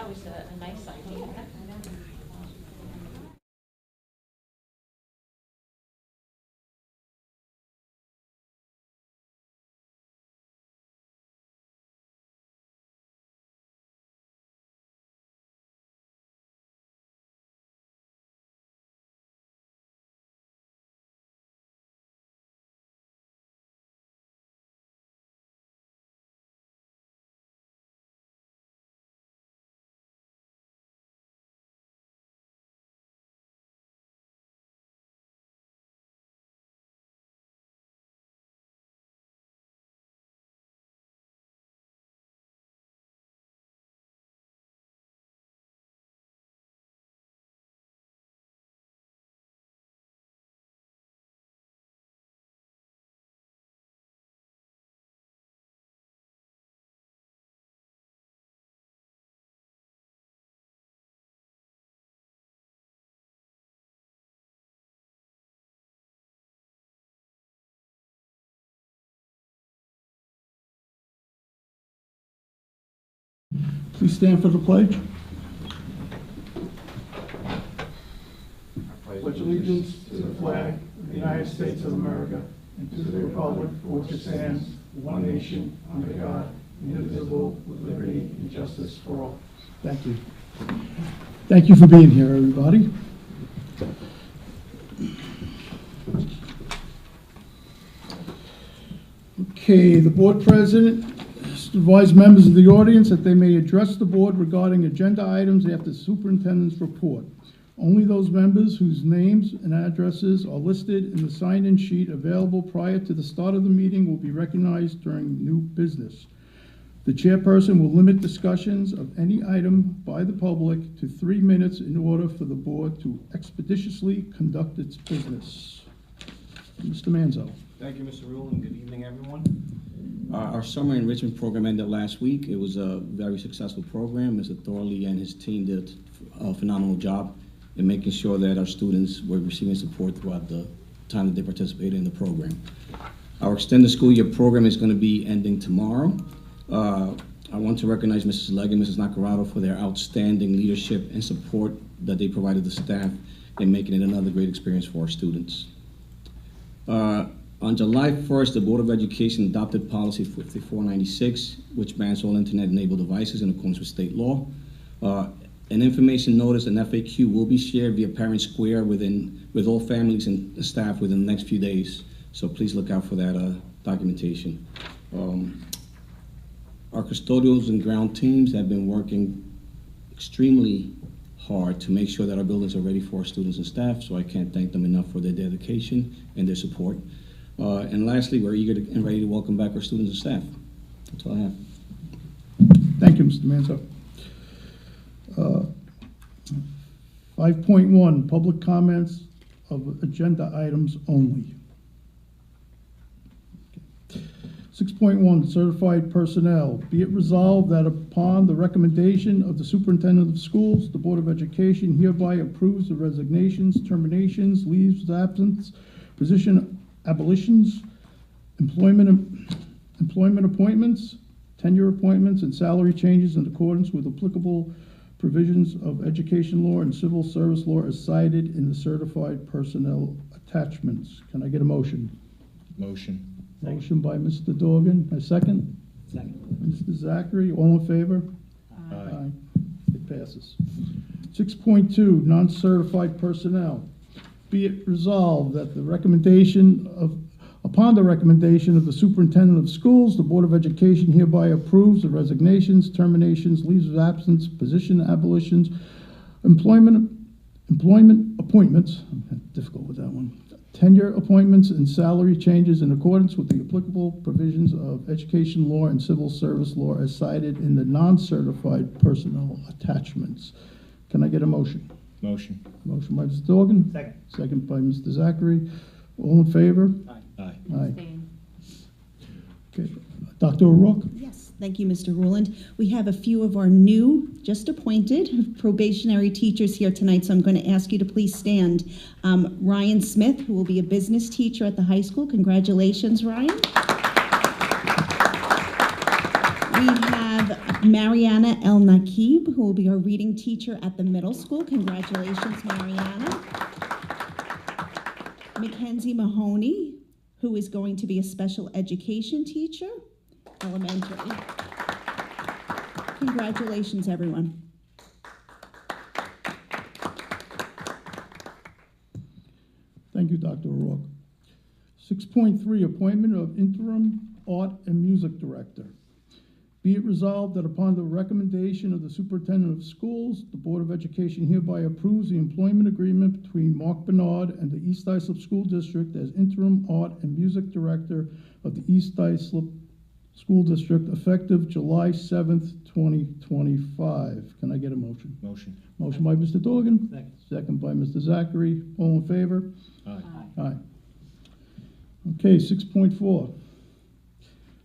that was a nice idea. Please stand for the pledge. Pledge allegiance to the flag of the United States of America and to the republic for which it stands, one nation, under God, indivisible, with liberty and justice for all. Thank you. Thank you for being here, everybody. Okay, the board president advise members of the audience that they may address the board regarding agenda items after the superintendent's report. Only those members whose names and addresses are listed in the sign-in sheet available prior to the start of the meeting will be recognized during new business. The chairperson will limit discussions of any item by the public to 3 minutes in order for the board to expeditiously conduct its business. Mr. Manzo. Thank you, Mr. Rule, and good evening, everyone. Our summer enrichment program ended last week. It was a very successful program. Mr. Thorley and his team did a phenomenal job in making sure that our students were receiving support throughout the time that they participated in the program. Our extended school year program is going to be ending tomorrow. I want to recognize Mrs. Legg and Mrs. Nacarado for their outstanding leadership and support that they provided the staff in making it another great experience for our students. On July 1st, the Board of Education adopted Policy 5496, which bans all Internet-enabled devices in accordance with state law. An information notice and FAQ will be shared via Parent Square with all families and staff within the next few days. So please look out for that documentation. Our custodials and ground teams have been working extremely hard to make sure that our buildings are ready for our students and staff, so I can't thank them enough for their dedication and their support. And lastly, we're eager and ready to welcome back our students and staff. That's all I have. Thank you, Mr. Manzo. 5.1, public comments of agenda items only. 6.1, certified personnel. Be it resolved that upon the recommendation of the superintendent of schools, the Board of Education hereby approves the resignations, terminations, leaves of absence, position abolitions, employment appointments, tenure appointments, and salary changes in accordance with applicable provisions of education law and civil service law as cited in the certified personnel attachments. Can I get a motion? Motion. Motion by Mr. Dorgan. A second? Second. Mr. Zachary, all in favor? Aye. It passes. 6.2, non-certified personnel. Be it resolved that upon the recommendation of the superintendent of schools, the Board of Education hereby approves the resignations, terminations, leaves of absence, position abolitions, employment appointments, I'm difficult with that one, tenure appointments, and salary changes in accordance with the applicable provisions of education law and civil service law as cited in the non-certified personnel attachments. Can I get a motion? Motion. Motion by Mr. Dorgan. Second. Second by Mr. Zachary. All in favor? Aye. Aye. Abstain. Okay. Dr. O'Rourke? Yes, thank you, Mr. Ruland. We have a few of our new, just appointed probationary teachers here tonight, so I'm going to ask you to please stand. Ryan Smith, who will be a business teacher at the high school. Congratulations, Ryan. We have Mariana El Nakib, who will be our reading teacher at the middle school. Congratulations, Mariana. Mackenzie Mahoney, who is going to be a special education teacher, elementary. Congratulations, everyone. Thank you, Dr. O'Rourke. 6.3, appointment of interim art and music director. Be it resolved that upon the recommendation of the superintendent of schools, the Board of Education hereby approves the employment agreement between Mark Bernard and the East Islip School District as interim art and music director of the East Islip School District effective July 7th, 2025. Can I get a motion? Motion. Motion by Mr. Dorgan. Second. Second by Mr. Zachary. All in favor? Aye. Aye. Okay, 6.4.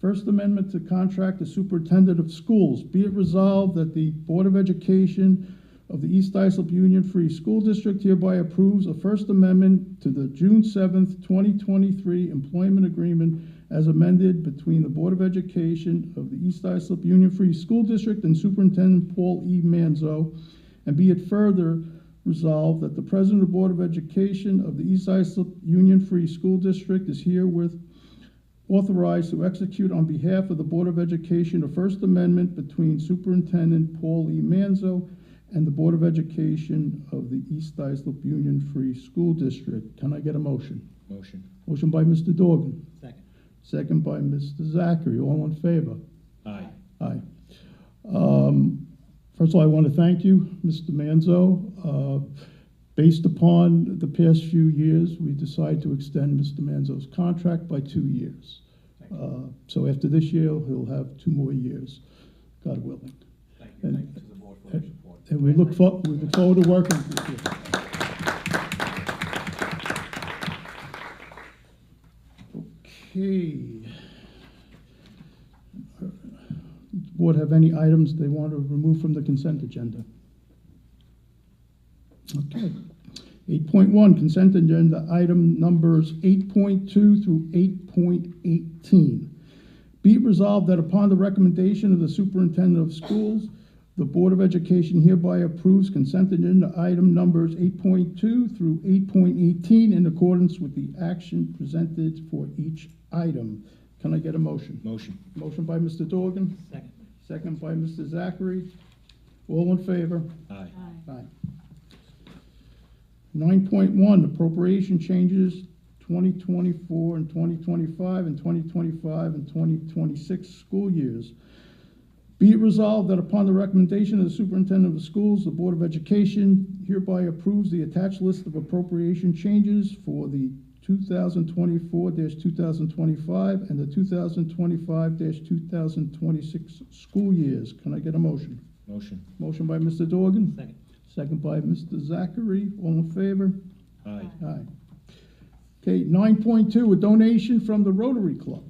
First Amendment to contract the superintendent of schools. Be it resolved that the Board of Education of the East Islip Union Free School District hereby approves a First Amendment to the June 7th, 2023 employment agreement as amended between the Board of Education of the East Islip Union Free School District and Superintendent Paul E. Manzo. And be it further resolved that the President of the Board of Education of the East Islip Union Free School District is herewith authorized to execute on behalf of the Board of Education a First Amendment between Superintendent Paul E. Manzo and the Board of Education of the East Islip Union Free School District. Can I get a motion? Motion. Motion by Mr. Dorgan. Second. Second by Mr. Zachary. All in favor? Aye. Aye. First of all, I want to thank you, Mr. Manzo. Based upon the past few years, we decided to extend Mr. Manzo's contract by 2 years. So after this year, he'll have 2 more years, God willing. Thank you. And- Thank you to the board for their support. And we look forward to working with you. Okay. Board have any items they want to remove from the consent agenda? Okay. 8.1, consent agenda item numbers 8.2 through 8.18. Be it resolved that upon the recommendation of the superintendent of schools, the Board of Education hereby approves consent agenda item numbers 8.2 through 8.18 in accordance with the action presented for each item. Can I get a motion? Motion. Motion by Mr. Dorgan, Second. second by Mr. Zachary. All in favor? Aye. Aye. 9.1, appropriation changes 2024 and 2025 and 2025 and 2026 school years. Be it resolved that upon the recommendation of the superintendent of schools, the Board of Education hereby approves the attached list of appropriation changes for the 2024-2025 and the 2025-2026 school years. Can I get a motion? Motion. Motion by Mr. Dorgan. Second. Second by Mr. Zachary. All in favor? Aye. Aye. Okay, 9.2, a donation from the Rotary Club.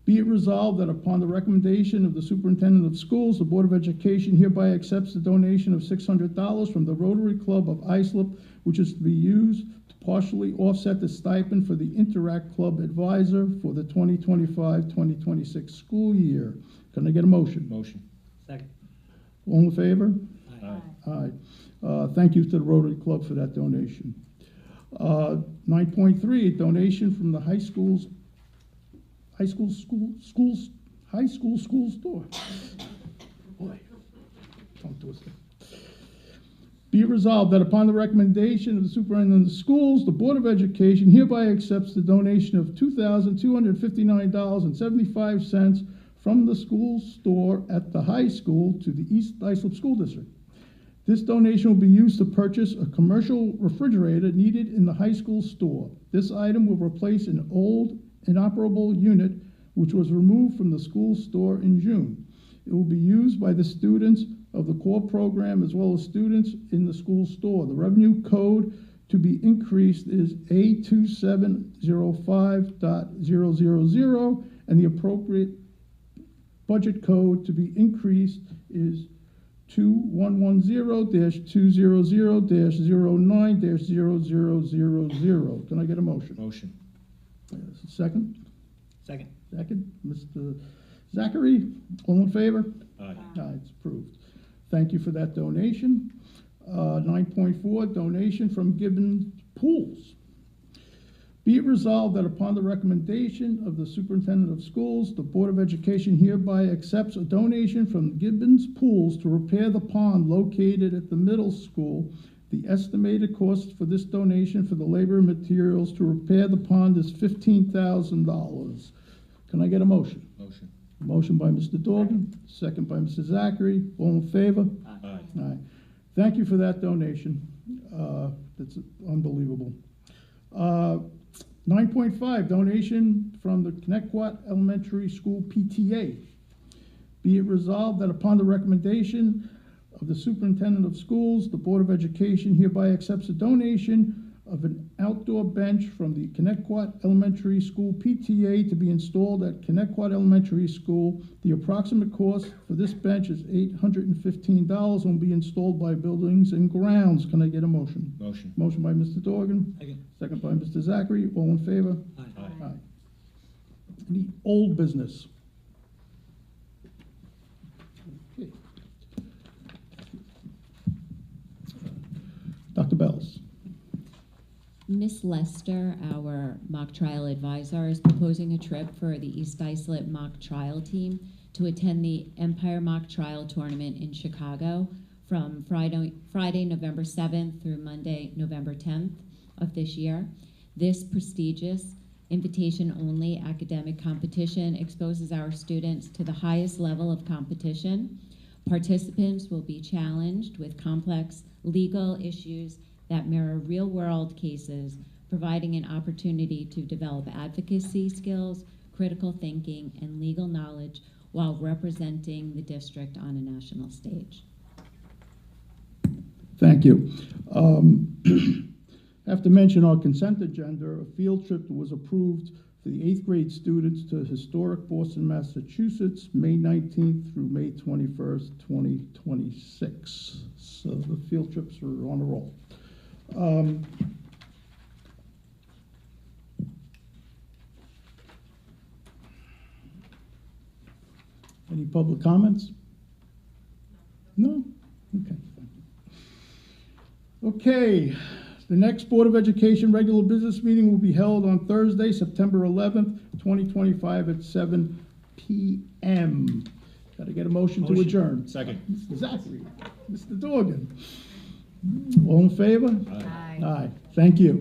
Be it resolved that upon the recommendation of the superintendent of schools, the Board of Education hereby accepts the donation of $600 from the Rotary Club of Islip, which is to be used to partially offset the stipend for the Interact Club advisor for the 2025-2026 school year. Can I get a motion? Motion. Second. All in favor? Aye. Aye. Thank you to the Rotary Club for that donation. 9.3, a donation from the high school school store. Boy, tongue twister. Be it resolved that upon the recommendation of the superintendent of the schools, the Board of Education hereby accepts the donation of $2,259.75 from the school store at the high school to the East Islip School District. This donation will be used to purchase a commercial refrigerator needed in the high school store. This item will replace an old inoperable unit which was removed from the school store in June. It will be used by the students of the core program as well as students in the school store. The revenue code to be increased is A2705.000, and the appropriate budget code to be increased is 2110-200-09-0000. Can I get a motion? Motion. Second? Second. Second. Mr. Zachary, all in favor? Aye. Aye, it's approved. Thank you for that donation. 9.4, donation from Gibbons Pools. Be it resolved that upon the recommendation of the Superintendent of Schools, the Board of Education hereby accepts a donation from Gibbons Pools to repair the pond located at the middle school. The estimated cost for this donation for the labor and materials to repair the pond is $15,000. Can I get a motion? Motion. Motion by Mr. Dorgan, second by Mr. Zachary. All in favor? Aye. Aye. Thank you for that donation. That's unbelievable. 9.5, donation from the Connecticut Elementary School PTA. Be it resolved that upon the recommendation of the Superintendent of Schools, the Board of Education hereby accepts a donation of an outdoor bench from the Connecticut Elementary School PTA to be installed at Connecticut Elementary School. The approximate cost for this bench is $815 and will be installed by Buildings and Grounds. Can I get a motion? Motion. Motion by Mr. Dorgan. Second by Mr. Zachary. All in favor? Aye. Aye. Any old business? Okay. Dr. Bells. Miss Lester, our mock trial advisor, is proposing a trip for the East Islip mock trial team to attend the Empire Mock Trial Tournament in Chicago from Friday, November 7th through Monday, November 10th of this year. This prestigious invitation-only academic competition exposes our students to the highest level of competition. Participants will be challenged with complex legal issues that mirror real-world cases, providing an opportunity to develop advocacy skills, critical thinking, and legal knowledge while representing the district on a national stage. Thank you. I have to mention our consent agenda. A field trip was approved for the 8th grade students to historic Boston, Massachusetts, May 19th through May 21st, 2026. So the field trips are on a roll. Any public comments? No? Okay. Okay, the next Board of Education regular business meeting will be held on Thursday, September 11th, 2025 at 7 p.m. Got to get a motion to adjourn. Second. Mr. Zachary, Mr. Dorgan. All in favor? Aye. Aye. Thank you.